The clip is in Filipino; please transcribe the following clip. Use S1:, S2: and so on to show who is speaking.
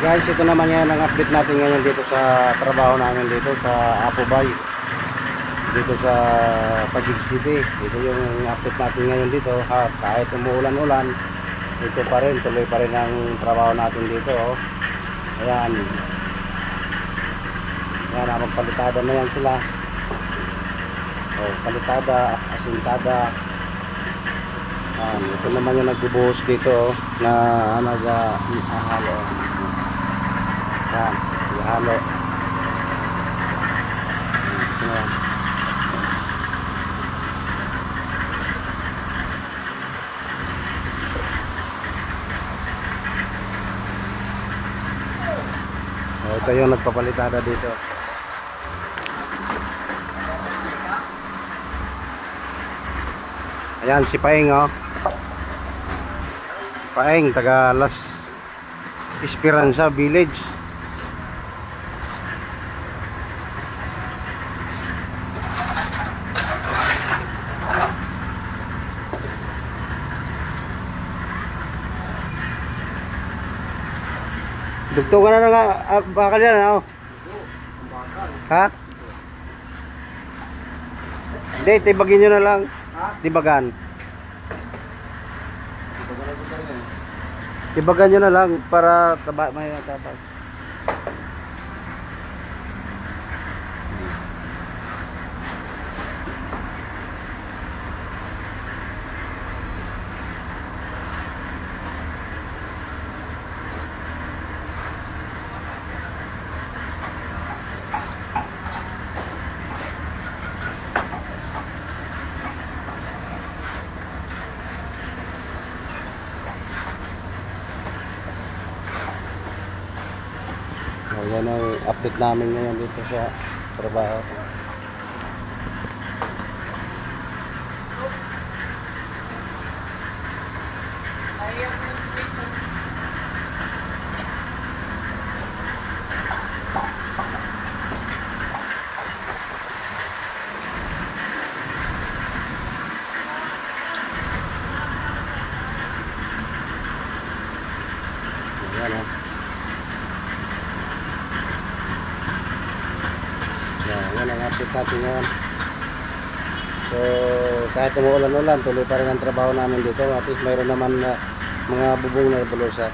S1: Guys, ito naman yan ang update natin ngayon dito sa trabaho namin dito sa Apobay. Dito sa Taguig City. Dito yung update natin ngayon dito. Kahit umuulan-ulan, ito pa rin, tuloy pa rin ang trabaho natin dito. Oh. Ayan. Ayan, magpalitada na yan sila. Oh, palitada, asintada. Ito naman yung nagbubuhos dito na nag-ahalo. Yan, ihalo. Yan. Ito yung nagpapalitada dito. Ayan si Paeng, oh. Paeng, taga Las Esperanza Village. Dugtungan na nga bakal yan, ano? Ha? Hindi, tibagin nyo na lang. Tibagan. Tibagan nyo na lang para may tatas. Yan ang update namin ngayon dito sa trabaho. Yan, oh. Yan ang update natin ngayon. So kahit umuulan-ulan, tuloy pa rin ang trabaho namin dito. At least mayroon naman mga bubong na bulusa.